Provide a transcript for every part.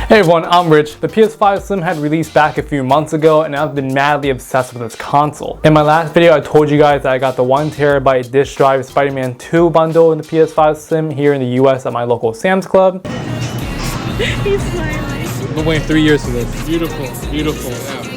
Hey everyone, I'm Rich. The PS5 Slim had released back a few months ago and I've been madly obsessed with this console. In my last video I told you guys that I got the 1TB disk drive Spider-Man 2 bundle in the PS5 Slim here in the US at my local Sam's Club. He's smiling. I've been waiting 3 years for this. Beautiful, beautiful. Yeah.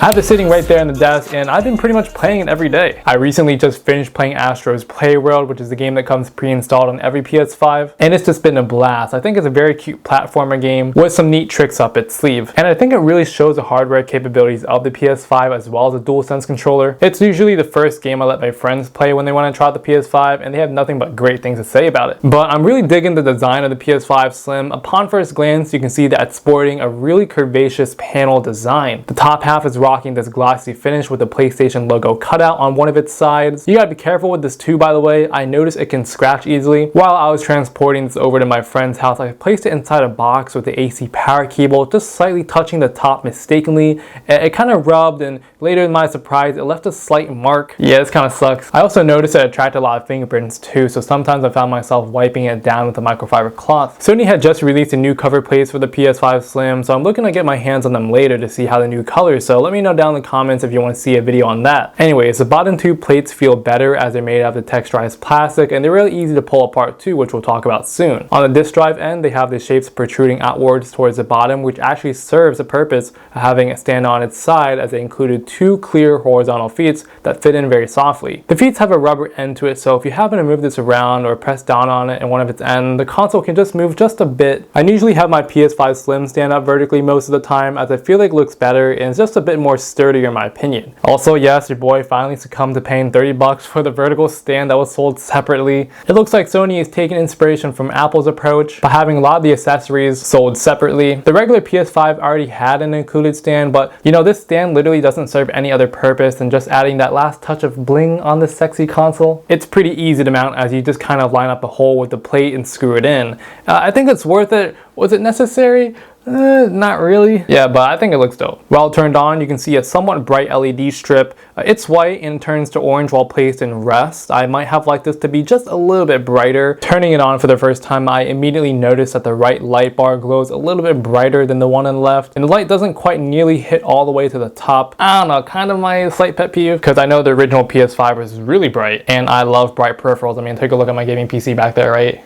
I have it sitting right there on the desk and I've been pretty much playing it every day. I recently just finished playing Astro's Playworld, which is the game that comes pre-installed on every PS5, and it's just been a blast. I think it's a very cute platformer game with some neat tricks up its sleeve, and I think it really shows the hardware capabilities of the PS5 as well as the DualSense controller. It's usually the first game I let my friends play when they want to try out the PS5, and they have nothing but great things to say about it. But I'm really digging the design of the PS5 Slim. Upon first glance, you can see that it's sporting a really curvaceous panel design. The top half is rocking this glossy finish with the PlayStation logo cutout on one of its sides. You gotta be careful with this too, by the way. I noticed it can scratch easily. While I was transporting this over to my friend's house, I placed it inside a box with the AC power cable, just slightly touching the top mistakenly. It kind of rubbed, and later in my surprise, it left a slight mark. Yeah, this kind of sucks. I also noticed it attracted a lot of fingerprints too, so sometimes I found myself wiping it down with a microfiber cloth. Sony had just released a new cover plates for the PS5 Slim, so I'm looking to get my hands on them later to see how the new colors, so let me know down in the comments if you want to see a video on that. Anyways, the bottom two plates feel better as they're made out of the texturized plastic, and they're really easy to pull apart too, which we'll talk about soon. On the disk drive end, they have the shapes protruding outwards towards the bottom, which actually serves the purpose of having it stand on its side, as they included two clear horizontal feet that fit in very softly. The feet have a rubber end to it, so if you happen to move this around or press down on it in one of its ends, the console can just move just a bit. I usually have my PS5 Slim stand up vertically most of the time, as I feel like it looks better and it's just a bit more sturdier in my opinion. Also, yes, your boy finally succumbed to paying $30 for the vertical stand that was sold separately. It looks like Sony is taking inspiration from Apple's approach by having a lot of the accessories sold separately. The regular PS5 already had an included stand, but you know, this stand literally doesn't serve any other purpose than just adding that last touch of bling on this sexy console. It's pretty easy to mount, as you just kind of line up a hole with the plate and screw it in. I think it's worth it. Was it necessary? Not really. Yeah, but I think it looks dope. While turned on, you can see a somewhat bright LED strip. It's white and turns to orange while placed in rest. I might have liked this to be just a little bit brighter. Turning it on for the first time, I immediately noticed that the right light bar glows a little bit brighter than the one on the left, and the light doesn't quite nearly hit all the way to the top. I don't know, kind of my slight pet peeve, because I know the original PS5 was really bright, and I love bright peripherals. I mean, take a look at my gaming PC back there, right?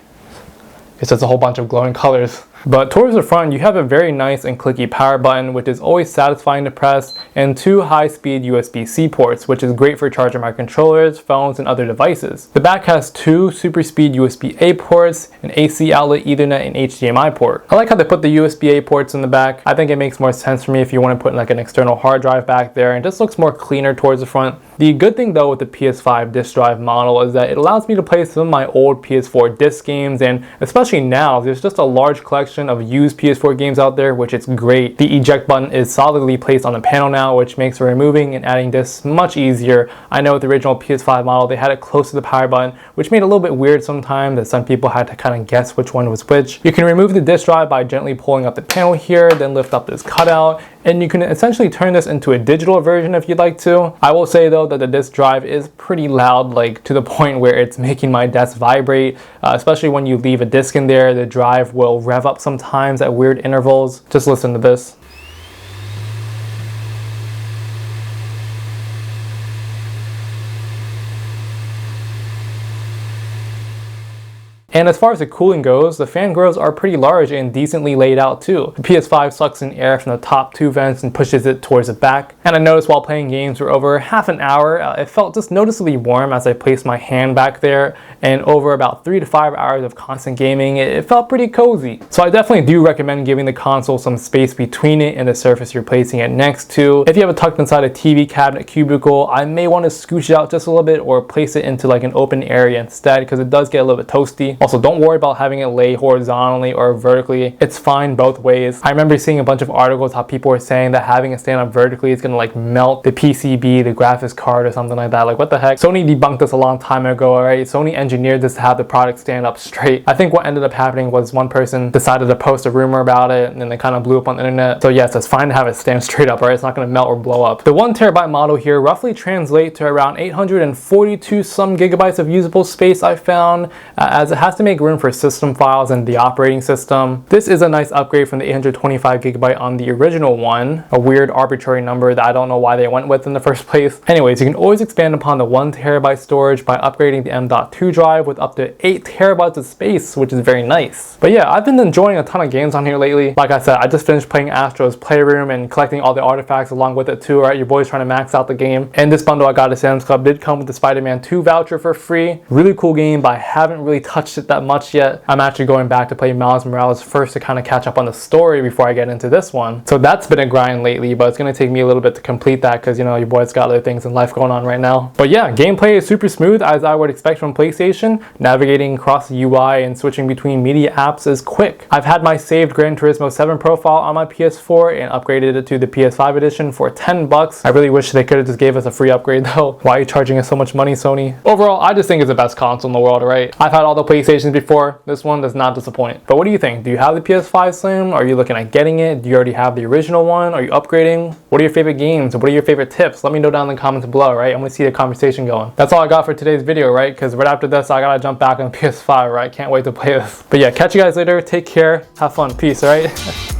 It's just a whole bunch of glowing colors. But towards the front, you have a very nice and clicky power button, which is always satisfying to press, and two high-speed USB-C ports, which is great for charging my controllers, phones, and other devices. The back has two super speed USB-A ports, an AC outlet, Ethernet, and HDMI port. I like how they put the USB-A ports in the back. I think it makes more sense for me if you want to put like an external hard drive back there, and just looks more cleaner towards the front. The good thing though with the PS5 disk drive model is that it allows me to play some of my old PS4 disc games, and especially now, there's just a large collection of used PS4 games out there, which is great. The eject button is solidly placed on the panel now, which makes removing and adding discs much easier. I know with the original PS5 model, they had it close to the power button, which made it a little bit weird sometimes, that some people had to kind of guess which one was which. You can remove the disk drive by gently pulling up the panel here, then lift up this cutout, and you can essentially turn this into a digital version if you'd like to. I will say though that the disk drive is pretty loud, like to the point where it's making my desk vibrate, especially when you leave a disk in there. The drive will rev up sometimes at weird intervals. Just listen to this. And as far as the cooling goes, the fan grills are pretty large and decently laid out too. The PS5 sucks in air from the top two vents and pushes it towards the back. And I noticed while playing games for over half an hour, it felt just noticeably warm as I placed my hand back there. And over about 3 to 5 hours of constant gaming, it felt pretty cozy. So I definitely do recommend giving the console some space between it and the surface you're placing it next to. If you have it tucked inside a TV cabinet cubicle, I may want to scooch it out just a little bit or place it into like an open area instead, because it does get a little bit toasty. Also, don't worry about having it lay horizontally or vertically. It's fine both ways. I remember seeing a bunch of articles how people were saying that having it stand up vertically is gonna like melt the PCB, the graphics card or something like that. Like what the heck? Sony debunked this a long time ago, alright? Sony engineered this to have the product stand up straight. I think what ended up happening was one person decided to post a rumor about it and then it kind of blew up on the internet. So yes, it's fine to have it stand straight up, right? It's not gonna melt or blow up. The 1 terabyte model here roughly translates to around 842 some gigabytes of usable space I found, as it has to make room for system files and the operating system. This is a nice upgrade from the 825 gigabyte on the original one, a weird arbitrary number that I don't know why they went with in the first place. Anyways, you can always expand upon the 1 terabyte storage by upgrading the M.2 drive with up to 8 terabytes of space, which is very nice. But yeah, I've been enjoying a ton of games on here lately. Like I said, I just finished playing Astro's Playroom and collecting all the artifacts along with it too, right? Your boy's trying to max out the game. And this bundle I got at Sam's Club did come with the Spider-Man 2 voucher for free. Really cool game, but I haven't really touched it that much yet. I'm actually going back to play Miles Morales first to kind of catch up on the story before I get into this one. So that's been a grind lately, but it's going to take me a little bit to complete that because, you know, your boy's got other things in life going on right now. But yeah, gameplay is super smooth as I would expect from PlayStation. Navigating across the UI and switching between media apps is quick. I've had my saved Gran Turismo 7 profile on my PS4 and upgraded it to the PS5 edition for $10. I really wish they could have just gave us a free upgrade though. Why are you charging us so much money, Sony? Overall, I just think it's the best console in the world, right? I've had all the PlayStations before. This one does not disappoint. But what do you think? Do you have the PS5 Slim? Are you looking at getting it? Do you already have the original one? Are you upgrading? What are your favorite games? What are your favorite tips? Let me know down in the comments below, right? I'm gonna see the conversation going. That's all I got for today's video, right? Because right after this, I gotta jump back on PS5, right? Can't wait to play this. But yeah, catch you guys later. Take care. Have fun. Peace, all right?